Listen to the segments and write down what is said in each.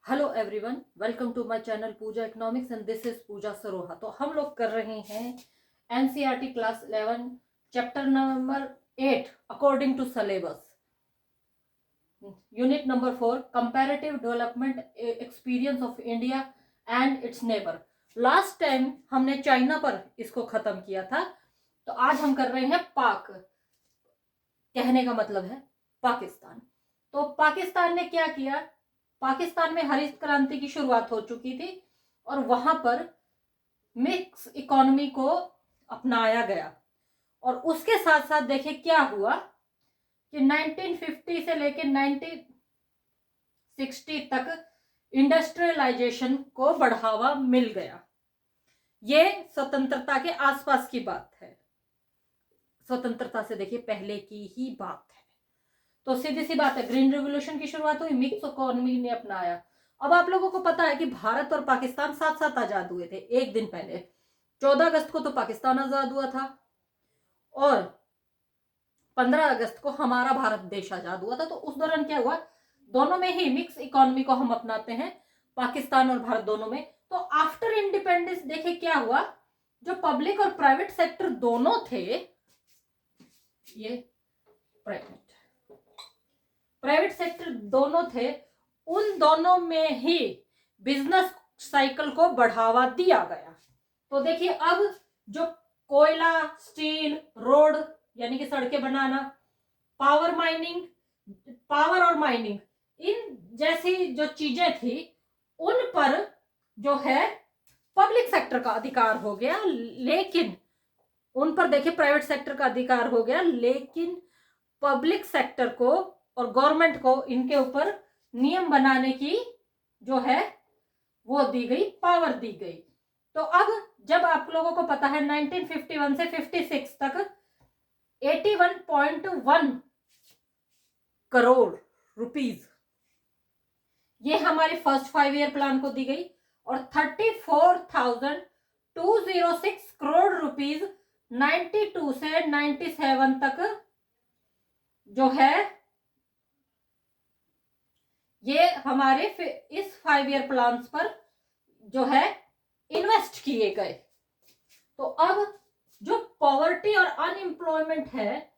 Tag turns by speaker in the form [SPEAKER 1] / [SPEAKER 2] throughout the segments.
[SPEAKER 1] Hello everyone, welcome to my channel Pooja economics and this is Pooja Saroha. तो हम लोग कर रहे हैं NCERT class 11 chapter number 8 according to syllabus, unit number 4 comparative development experience of India and its neighbour. Last time हमने China पर इसको खत्म किया था, तो आज हम कर रहे हैं पाक। कहने का मतलब है पाकिस्तान। तो पाकिस्तान ने क्या किया? पाकिस्तान में हरित क्रांति की शुरुआत हो चुकी थी और वहां पर मिक्स इकोनॉमी को अपनाया गया। और उसके साथ साथ देखिए क्या हुआ कि 1950 से लेकर 1960 तक इंडस्ट्रियलाइजेशन को बढ़ावा मिल गया। ये स्वतंत्रता के आसपास की बात है, स्वतंत्रता से देखिए पहले की ही बात है। तो सीधी सी बात है, ग्रीन रेवोल्यूशन की शुरुआत हुई, मिक्स इकोनॉमी ने अपनाया। अब आप लोगों को पता है कि भारत और पाकिस्तान साथ साथ आजाद हुए थे एक दिन पहले। 14 अगस्त को तो पाकिस्तान आजाद हुआ था और 15 अगस्त को हमारा भारत देश आजाद हुआ था। तो उस दौरान क्या हुआ, दोनों में ही मिक्स इकोनॉमी को हम अपनाते हैं, पाकिस्तान और भारत दोनों में। तो आफ्टर इंडिपेंडेंस देखिए क्या हुआ, जो पब्लिक और प्राइवेट सेक्टर दोनों थे, ये प्राइवेट सेक्टर दोनों थे, उन दोनों में ही बिजनेस साइकिल को बढ़ावा दिया गया। तो देखिए अब जो कोयला, स्टील, रोड यानी कि सड़कें बनाना, पावर और माइनिंग, इन जैसी जो चीजें थी उन पर जो है पब्लिक सेक्टर का अधिकार हो गया। लेकिन उन पर देखिए प्राइवेट सेक्टर का अधिकार हो गया, लेकिन पब्लिक सेक्टर को और गवर्नमेंट को इनके ऊपर नियम बनाने की जो है वो दी गई, पावर दी गई। तो अब जब आप लोगों को पता है 1951 से 56 तक 81.1 करोड़ रुपीस ये हमारे फर्स्ट 5 ईयर प्लान को दी गई और 34,206 करोड़ रुपीस 92 से 97 तक जो है ये हमारे इस 5 ईयर प्लान पर जो है इन्वेस्ट किए गए। तो अब जो पॉवर्टी और अनएम्प्लॉयमेंट है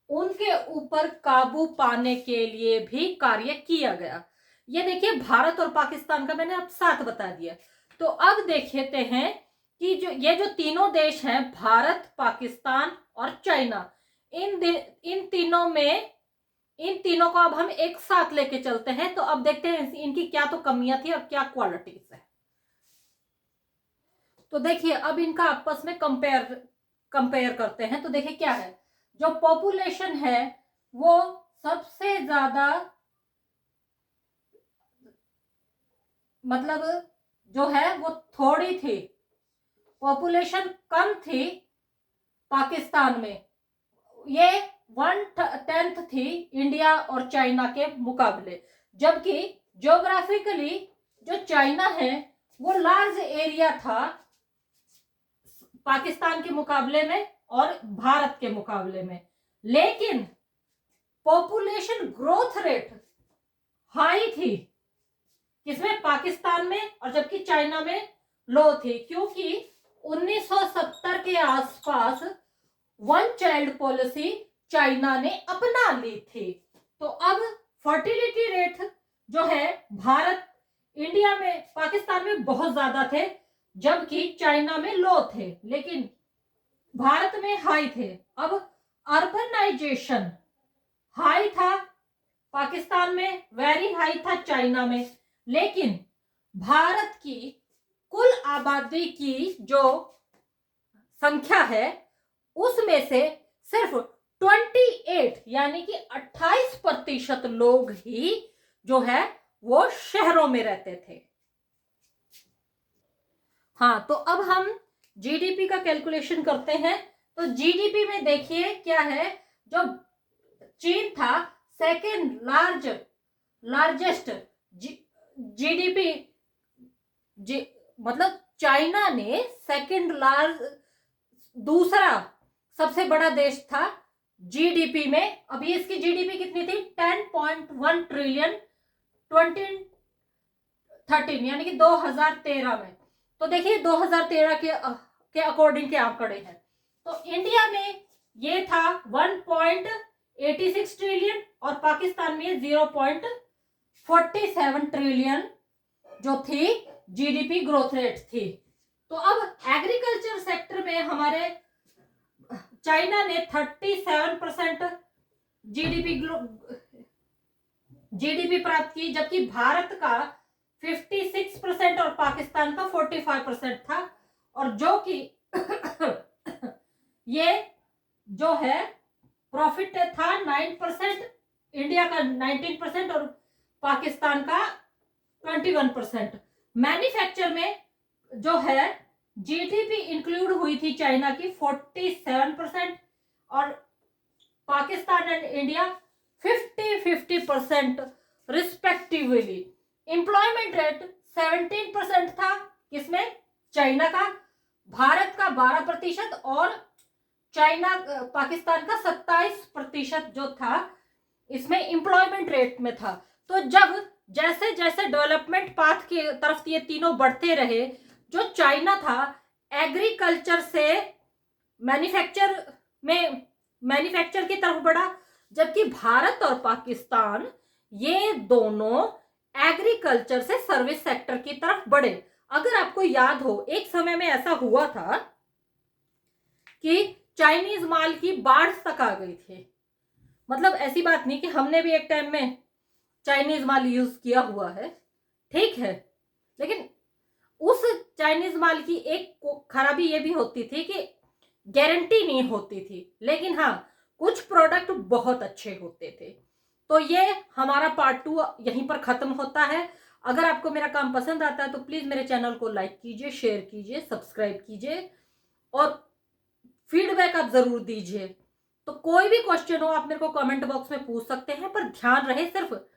[SPEAKER 1] उनके ऊपर काबू पाने के लिए भी कार्य किया गया। ये देखिए भारत और पाकिस्तान का मैंने अब साथ बता दिया। तो अब देखते हैं कि ये जो तीनों देश हैं, भारत, पाकिस्तान और चाइना, इन तीनों को अब हम एक साथ लेके चलते हैं। तो अब देखते हैं इनकी क्या तो कमियां थी और क्या क्वालिटीज है। तो देखिए अब इनका आपस में कंपेयर करते हैं। तो देखिए क्या है, जो पॉपुलेशन है वो सबसे ज्यादा, मतलब जो है वो थोड़ी थी, पॉपुलेशन कम थी पाकिस्तान में, ये 1/10 थी इंडिया और चाइना के मुकाबले। जबकि ज्योग्राफिकली जो चाइना है वो लार्ज एरिया था पाकिस्तान के मुकाबले में और भारत के मुकाबले में, लेकिन पॉपुलेशन ग्रोथ रेट हाई थी किसमें, पाकिस्तान में, और जबकि चाइना में लो थी, क्योंकि 1970 के आसपास वन चाइल्ड पॉलिसी चाइना ने अपना ली थी। तो अब फर्टिलिटी रेट जो है भारत, इंडिया में, पाकिस्तान में बहुत ज्यादा थे, जबकि चाइना में लो थे, लेकिन भारत में हाई थे। अब अर्बनाइजेशन हाई था पाकिस्तान में, वेरी हाई था चाइना में, लेकिन भारत की कुल आबादी की जो संख्या है उसमें से सिर्फ 28 यानी कि 28% लोग ही जो है वो शहरों में रहते थे। हाँ, तो अब हम जीडीपी का कैलकुलेशन करते हैं। तो जीडीपी में देखिए क्या है, जो चीन था सेकेंड लार्जेस्ट जीडीपी, मतलब चाइना ने सेकेंड दूसरा सबसे बड़ा देश था जीडीपी में। अभी इसकी जीडीपी कितनी थी, 10.1 ट्रिलियन 13 यानी कि 2013 में। तो देखिए 2013 के अकॉर्डिंग के आंकड़े हैं। तो इंडिया में ये था 1.86 ट्रिलियन और पाकिस्तान में 0.47 ट्रिलियन जो थी जीडीपी ग्रोथ रेट थी। तो अब एग्रीकल्चर सेक्टर में हमारे चाइना ने 37% जीडीपी प्राप्त की, जबकि भारत का 56% और पाकिस्तान का 45% था। और जो कि ये जो है प्रॉफिट था 9%, इंडिया का 19% और पाकिस्तान का 21%। मैन्युफैक्चर में जो है जीडीपी इंक्लूड हुई थी चाइना की 47% और Pakistan and India 50-50% respectively. Employment rate 17% था, किसमें? चाइना का, भारत का 12% और चाइना पाकिस्तान का 27% जो था इसमें एम्प्लॉयमेंट रेट में था। तो जब जैसे जैसे डेवलपमेंट पाथ की तरफ ये तीनों बढ़ते रहे, जो चाइना था एग्रीकल्चर से मैन्युफैक्चर की तरफ बढ़ा, जबकि भारत और पाकिस्तान ये दोनों एग्रीकल्चर से सर्विस सेक्टर की तरफ बढ़े। अगर आपको याद हो, एक समय में ऐसा हुआ था कि चाइनीज माल की बाढ़ तक आ गई थी। मतलब ऐसी बात नहीं कि हमने भी एक टाइम में चाइनीज माल यूज किया हुआ है, ठीक है, लेकिन उस चाइनीज माल की एक खराबी ये भी होती थी कि गारंटी नहीं होती थी, लेकिन हाँ कुछ प्रोडक्ट बहुत अच्छे होते थे। तो ये हमारा पार्ट 2 यहीं पर खत्म होता है। अगर आपको मेरा काम पसंद आता है तो प्लीज मेरे चैनल को लाइक कीजिए, शेयर कीजिए, सब्सक्राइब कीजिए और फीडबैक आप जरूर दीजिए। तो कोई भी क्वेश्चन हो आप मेरे को कमेंट बॉक्स में पूछ सकते हैं, पर ध्यान रहे सिर्फ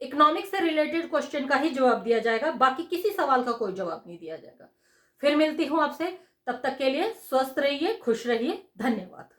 [SPEAKER 1] इकोनॉमिक्स से रिलेटेड क्वेश्चन का ही जवाब दिया जाएगा, बाकी किसी सवाल का कोई जवाब नहीं दिया जाएगा। फिर मिलती हूं आपसे, तब तक के लिए स्वस्थ रहिए, खुश रहिए, धन्यवाद।